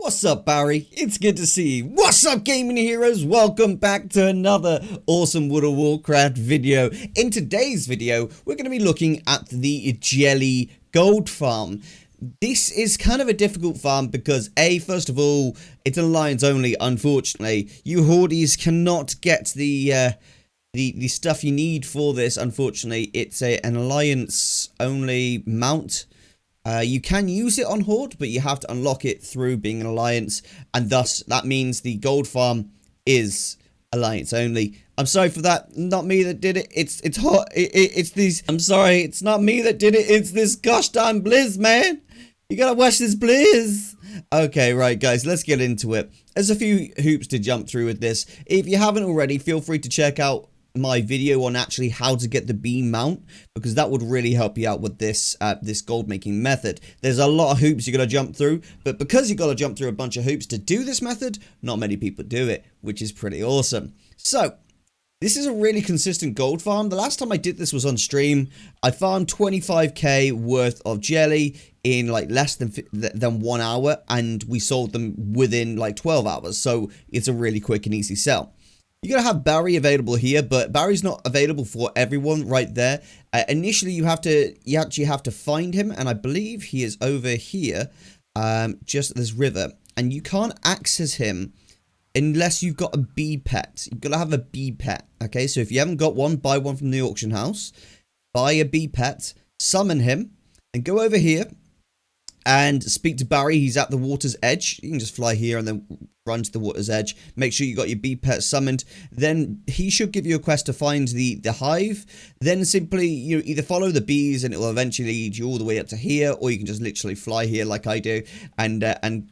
What's up, Barry? It's good to see you. What's up, gaming heroes? Welcome back to another awesome World of Warcraft video. In today's video, we're going to be looking at the Jelly Gold Farm. This is kind of a difficult farm because first of all, it's an alliance only, unfortunately. You Hordes cannot get the stuff you need for this, unfortunately. It's an alliance only mount. You can use it on Horde, but you have to unlock it through being an alliance, and thus that means the gold farm is alliance only. I'm sorry for that. Not me that did it. It's hot. It's these. I'm sorry. It's not me that did it. It's this gosh darn Blizz, man. You gotta watch this Blizz. Okay, right, guys. Let's get into it. There's a few hoops to jump through with this. If you haven't already, feel free to check out my video on actually how to get the bee mount, because that would really help you out with this this gold making method. There's a lot of hoops you got to jump through, but because you got to jump through a bunch of hoops to do this method, not many people do it, which is pretty awesome. So this is a really consistent gold farm. The last time I did this was on stream. I farmed 25k worth of jelly in like less than 1 hour, and we sold them within like 12 hours, so it's a really quick and easy sell. You're going to have Barry available here, but Barry's not available for everyone right there. Initially, you actually have to find him, and I believe he is over here, just at this river. And you can't access him unless you've got a bee pet. You've got to have a bee pet, okay? So if you haven't got one, buy one from the auction house. Buy a bee pet, summon him, and go over here and speak to Barry. He's at the water's edge. You can just fly here and then run to the water's edge. Make sure you got your bee pet summoned. Then he should give you a quest to find the hive. Then simply you either follow the bees and it will eventually lead you all the way up to here, or you can just literally fly here like I do and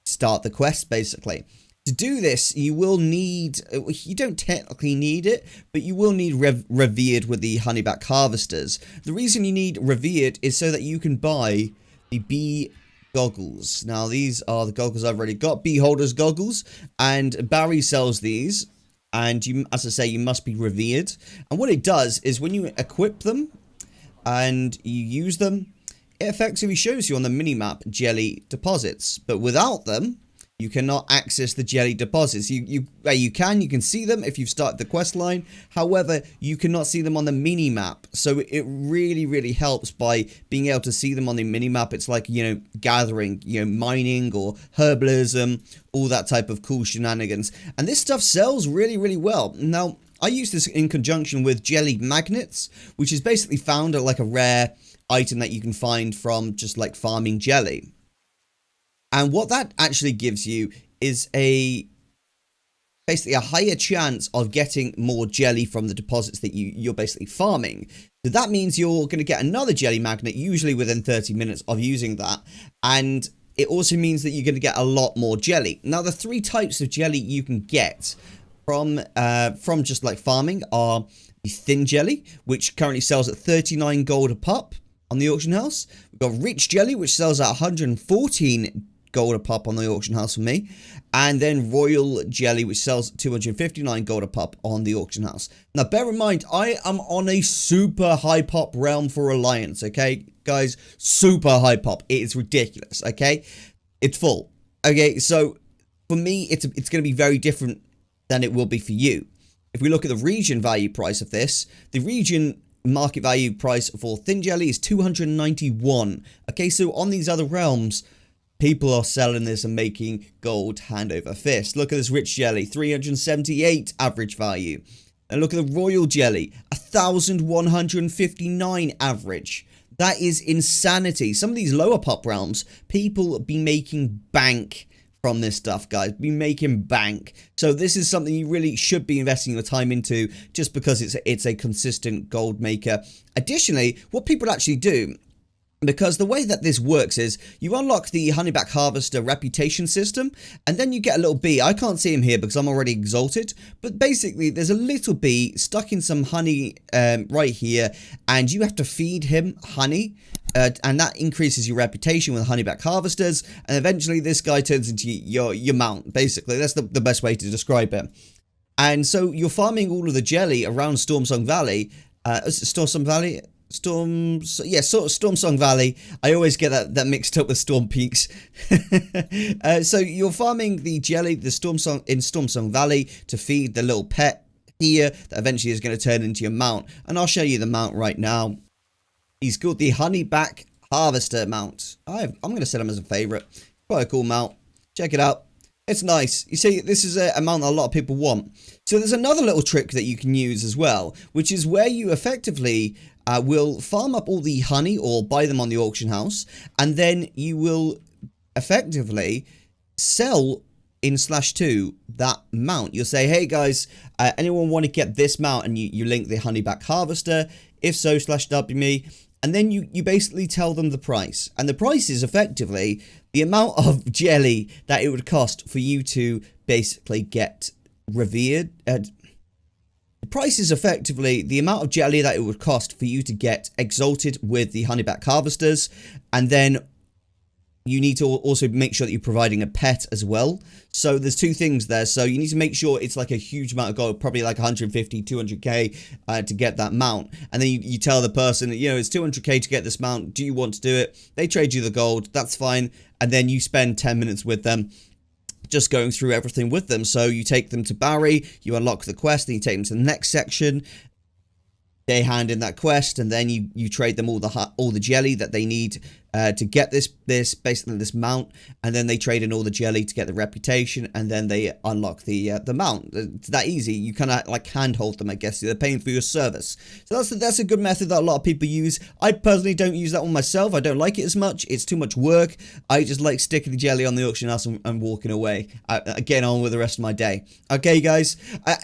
start the quest basically. To do this, you will need, you don't technically need it, but you will need revered with the honeyback harvesters. The reason you need revered is so that you can buy the bee goggles. Now these are the goggles I've already got, bee holders goggles, and Barry sells these, and you, as I say, you must be revered. And what it does is when you equip them and you use them, it effectively shows you on the minimap jelly deposits, but without them you cannot access the jelly deposits. You can see them if you've started the quest line. However, you cannot see them on the mini-map. So it really helps by being able to see them on the mini-map. It's like, you know, gathering, you know, mining or herbalism, all that type of cool shenanigans. And this stuff sells really well. Now, I use this in conjunction with jelly magnets, which is basically found like a rare item that you can find from just like farming jelly. And what that actually gives you is basically a higher chance of getting more jelly from the deposits that you're basically farming. So that means you're going to get another jelly magnet, usually within 30 minutes of using that. And it also means that you're going to get a lot more jelly. Now, the 3 types of jelly you can get from just like farming are the thin jelly, which currently sells at 39 gold a pop on the auction house. We've got rich jelly, which sells at 114 gold a pop on the auction house for me, and then royal jelly, which sells at 259 gold a pop on the auction house. Now bear in mind, I am on a super high pop realm for alliance, okay guys, super high pop. It is ridiculous, okay? It's full. Okay, so for me it's going to be very different than it will be for you. If we look at the region value price of this, the region market value price for thin jelly is 291. Okay, so on these other realms, people are selling this and making gold hand over fist. Look at this rich jelly, 378 average value. And look at the royal jelly, 1,159 average. That is insanity. Some of these lower pop realms, people be making bank from this stuff, guys. Be making bank. So this is something you really should be investing your time into, just because it's a consistent gold maker. Additionally, what people actually do, because the way that this works is you unlock the honeyback harvester reputation system, and then you get a little bee. I can't see him here because I'm already exalted, but basically there's a little bee stuck in some honey right here, and you have to feed him honey, and that increases your reputation with honeyback harvesters, and eventually this guy turns into your mount. Basically, that's the best way to describe it. And so you're farming all of the jelly around Stormsong Valley, yeah, sort of Storm Song Valley. I always get that mixed up with Storm Peaks. So you're farming the jelly, the Storm Song Valley to feed the little pet here that eventually is going to turn into your mount. And I'll show you the mount right now. He's called the Honeyback Harvester mount. I'm going to set him as a favorite. Quite a cool mount. Check it out. It's nice. You see, this is a mount that a lot of people want. So there's another little trick that you can use as well, which is where you effectively will farm up all the honey or buy them on the auction house, and then you will effectively sell in /2 that mount. You'll say, hey guys, anyone want to get this mount? And you link the Honeyback Harvester. If so, /W me. And then you basically tell them the price. And the price is effectively the amount of jelly that it would cost for you to basically get revered. The price is effectively the amount of jelly that it would cost for you to get exalted with the Honeyback Harvesters. And then you need to also make sure that you're providing a pet as well. So there's two things there. So you need to make sure it's like a huge amount of gold, probably like 150, 200k to get that mount. And then you tell the person, you know, it's 200k to get this mount. Do you want to do it? They trade you the gold. That's fine. And then you spend 10 minutes with them, just going through everything with them. So you take them to Barry, you unlock the quest, then you take them to the next section. They hand in that quest, and then you trade them all the jelly that they need to get this basically this mount, and then they trade in all the jelly to get the reputation, and then they unlock the mount. It's that easy. You kind of like handhold them, I guess. They're paying for your service. So that's a good method that a lot of people use. I personally don't use that one myself. I don't like it as much. It's too much work. I just like sticking the jelly on the auction house and walking away. Getting on with the rest of my day. Okay, guys.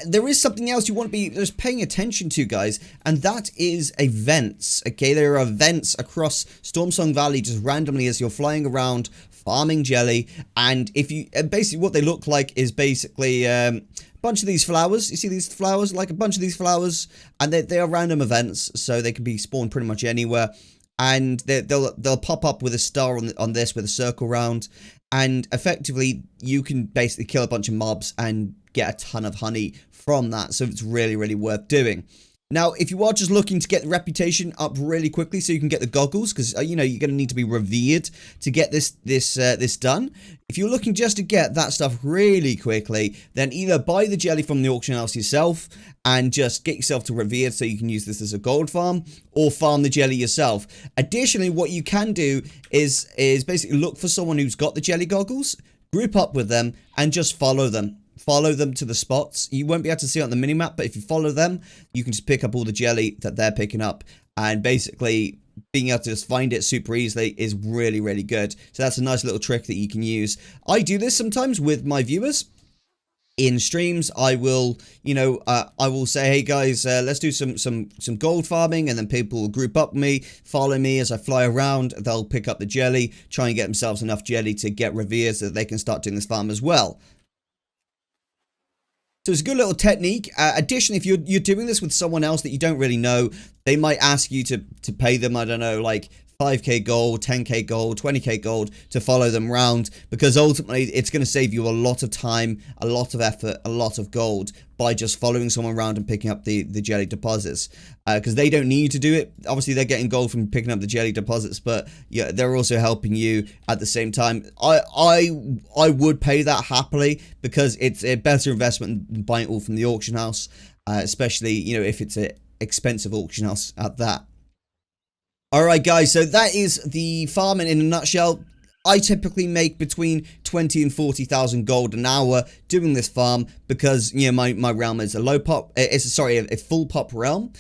There is something else you want to be just paying attention to, guys, and that is events. Okay, there are events across Stormsong Valley just randomly as you're flying around farming jelly, and if you basically what they look like is basically a bunch of these flowers. You see these flowers, like a bunch of these flowers, and they are random events, so they can be spawned pretty much anywhere, and they'll pop up with a star on this with a circle round, and effectively you can basically kill a bunch of mobs and get a ton of honey from that. So it's really worth doing. Now, if you are just looking to get the reputation up really quickly so you can get the goggles, because, you know, you're going to need to be revered to get this done. If you're looking just to get that stuff really quickly, then either buy the jelly from the auction house yourself and just get yourself to revered so you can use this as a gold farm, or farm the jelly yourself. Additionally, what you can do is basically look for someone who's got the jelly goggles, group up with them, and just follow them. Follow them to the spots. You won't be able to see it on the minimap, but if you follow them, you can just pick up all the jelly that they're picking up. And basically, being able to just find it super easily is really good. So that's a nice little trick that you can use. I do this sometimes with my viewers. In streams, I will, you know, I will say, hey guys, let's do some gold farming, and then people will group up with me, follow me as I fly around. They'll pick up the jelly, try and get themselves enough jelly to get revered so that they can start doing this farm as well. So it's a good little technique. Additionally, if you're doing this with someone else that you don't really know, they might ask you to pay them, I don't know, like 5k gold, 10k gold, 20k gold to follow them around, because ultimately it's going to save you a lot of time, a lot of effort, a lot of gold by just following someone around and picking up the jelly deposits, because they don't need to do it. Obviously they're getting gold from picking up the jelly deposits, but yeah, they're also helping you at the same time. I would pay that happily, because it's a better investment than buying it all from the auction house, especially, you know, if it's an expensive auction house at that. Alright guys, so that is the farming in a nutshell. I typically make between 20 and 40,000 gold an hour doing this farm, because, you know, my realm is a low pop, a full pop realm.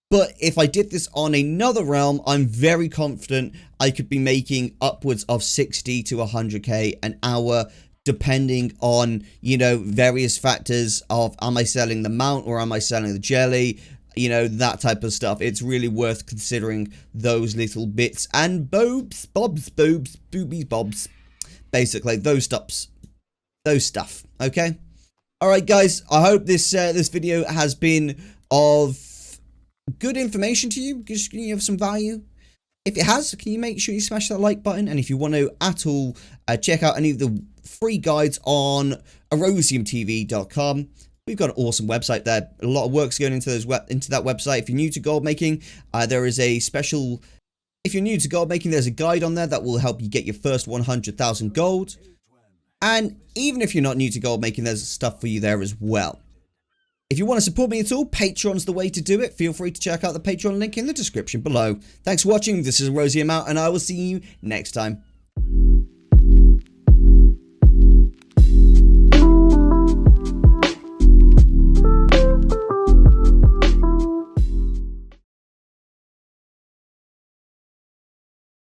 But if I did this on another realm, I'm very confident I could be making upwards of 60 to 100k an hour, depending on, you know, various factors of, am I selling the mount or am I selling the jelly? You know, that type of stuff. It's really worth considering those little bits and boobies, bobs. Basically, those stuff. Okay. All right, guys. I hope this video has been of good information to you. Just, you have some value. If it has, can you make sure you smash that like button? And if you want to at all check out any of the free guides on erosiumtv.com. We've got an awesome website there. A lot of work's going into into that website. If you're new to gold making, there is a special. If you're new to gold making, there's a guide on there that will help you get your first 100,000 gold. And even if you're not new to gold making, there's stuff for you there as well. If you want to support me at all, Patreon's the way to do it. Feel free to check out the Patreon link in the description below. Thanks for watching. This is Erosium out, and I will see you next time.